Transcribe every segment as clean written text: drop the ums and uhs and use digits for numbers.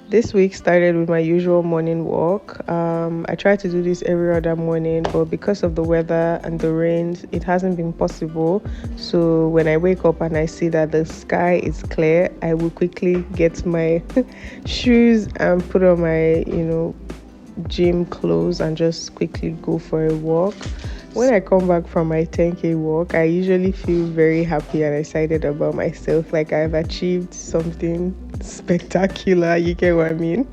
This week started with my usual morning walk. I try to do this every other morning, but because of the weather and the rains, it hasn't been possible. So when I wake up and I see that the sky is clear, I will quickly get my shoes and put on my, gym clothes and just quickly go for a walk. When I come back from my 10K walk, I usually feel very happy and excited about myself, like I've achieved something spectacular. You get what I mean?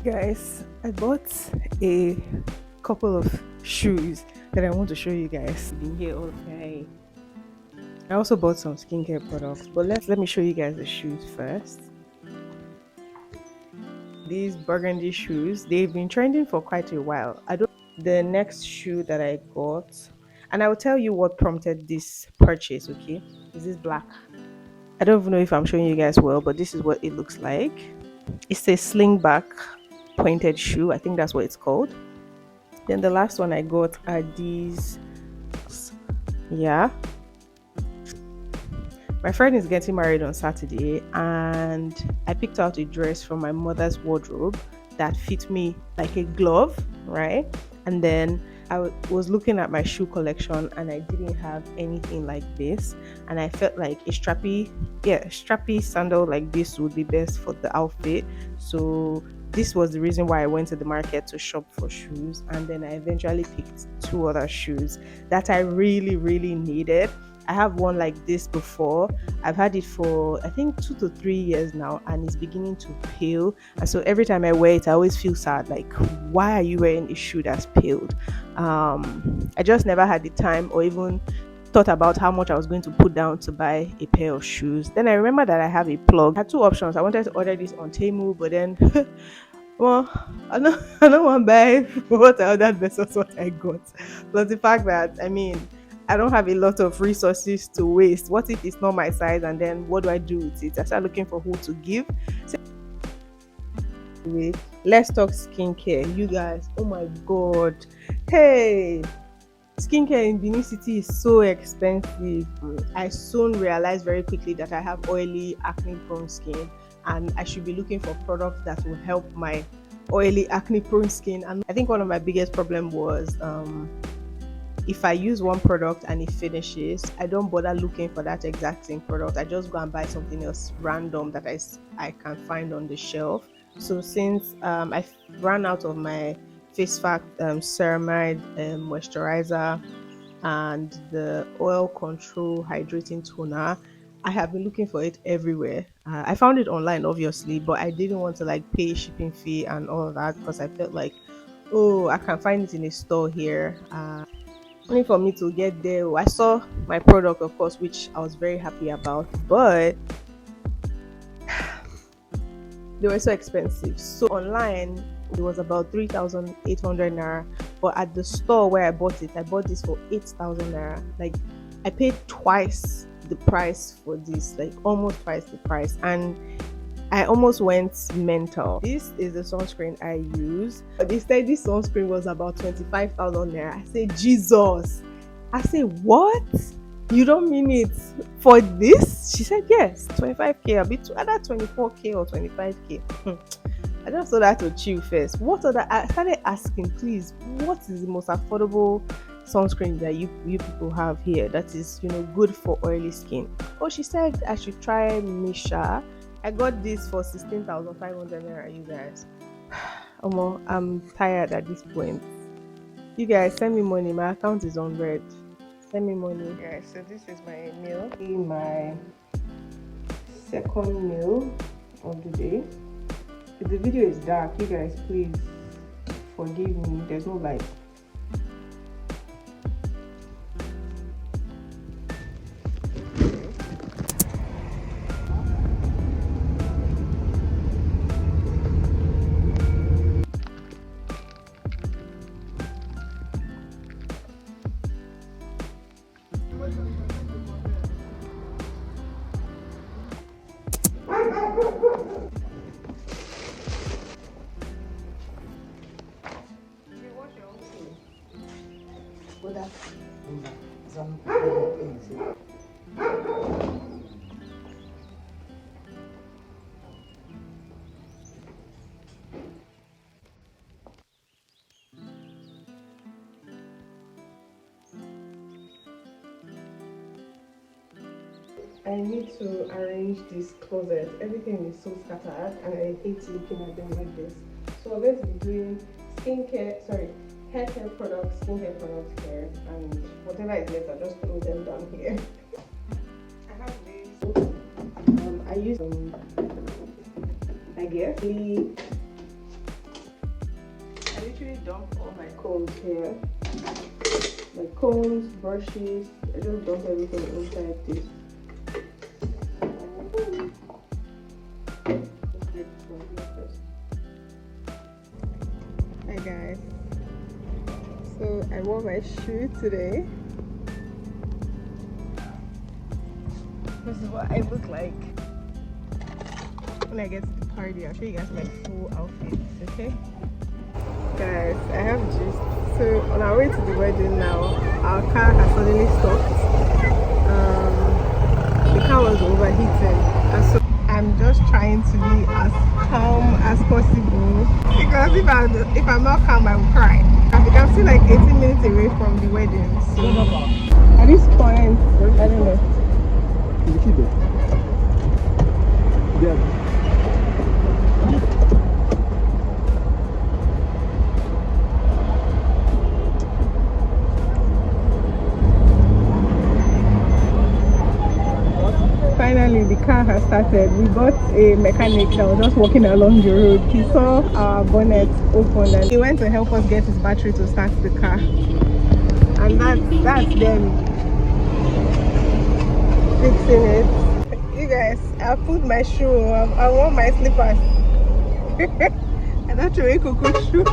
Guys, I bought a couple of shoes that I want to show you guys. Been here all day. I also bought some skincare products, but let me show you guys the shoes first. These burgundy shoes, they've been trending for quite a while. I don't the next shoe that I got, and I will tell you what prompted this purchase, okay? Is this black? I don't even know if I'm showing you guys well, but this is what it looks like. It's a sling back pointed shoe. I think that's what it's called. Then the last one I got are these. Yeah, my friend is getting married on Saturday, and I picked out a dress from my mother's wardrobe that fit me like a glove, right? And then was looking at my shoe collection, and I didn't have anything like this. And I felt like strappy sandal like this would be best for the outfit. So this was the reason why I went to the market to shop for shoes, and then I eventually picked two other shoes that I really, really needed. I have one like this before. I've had it for I think 2 to 3 years now, and it's beginning to peel. And so every time I wear it, I always feel sad. Like, why are you wearing a shoe that's peeled? I just never had the time or even thought about how much I was going to put down to buy a pair of shoes. Then I remember that I have a plug. I had two options. I wanted to order this on Temu, but then well, I don't want to buy what I ordered versus what I got. Plus the fact that I don't have a lot of resources to waste. What if it's not my size, and then what do I do with it? I start looking for who to give. So anyway, let's talk skincare. You guys, oh my god. Hey, skincare in Benin City is so expensive. I soon realized very quickly that I have oily, acne prone skin, and I should be looking for products that will help my oily, acne prone skin. And I think one of my biggest problem was if I use one product and it finishes, I don't bother looking for that exact same product. I just go and buy something else random that I can find on the shelf. So since I ran out of my face fact ceramide moisturizer and the oil control hydrating toner, I have been looking for it everywhere. I found it online obviously, but I didn't want to like pay shipping fee and all of that because I felt like, oh, I can find it in a store here. Only for me to get there, I saw my product, of course, which I was very happy about, but they were so expensive. So online it was about 3,800 naira, but at the store where I bought this for 8,000 naira. Like, I paid twice the price for this, like almost twice the price, and I almost went mental. This is the sunscreen I use. They said this sunscreen was about 25,000 naira. I said, Jesus. I said, what? You don't mean it for this? She said, yes, 25k, a bit either 24k or 25k. I just saw that to chill first. I started asking, please, what is the most affordable sunscreen that you people have here that is, good for oily skin? Oh, she said I should try Misha. I got this for 16,500 naira, you guys. I'm tired at this point. You guys, send me money. My account is on red. Send me money. Guys, so this is my meal. My second meal of the day. If the video is dark, you guys, please forgive me. There's no light. I need to arrange this closet. Everything is so scattered and I hate looking at them like this. So we're going to be doing haircare products, skincare products here, and whatever is left, I'll just throw them down here. I have this. I use I literally dump all my combs here. My combs, brushes, I just dump everything inside this. Hi guys, so I wore my shoe today. This is what I look like when I get to the party. I'll show you guys my full outfit, okay? Guys, I have gist. So on our way to the wedding now, our car has suddenly stopped. The car was overheating, and so I'm just trying to be as calm as possible, because if I'm not calm, I will cry. I'm still like 18 minutes away from the wedding. So at this point, I don't know. finally the car has started. We got a mechanic that was just walking along the road. He saw our bonnet open and he went to help us get his battery to start the car. And that's them fixing it. You guys, I put my shoe. I want my slippers. I don't throw a cocoa shoe.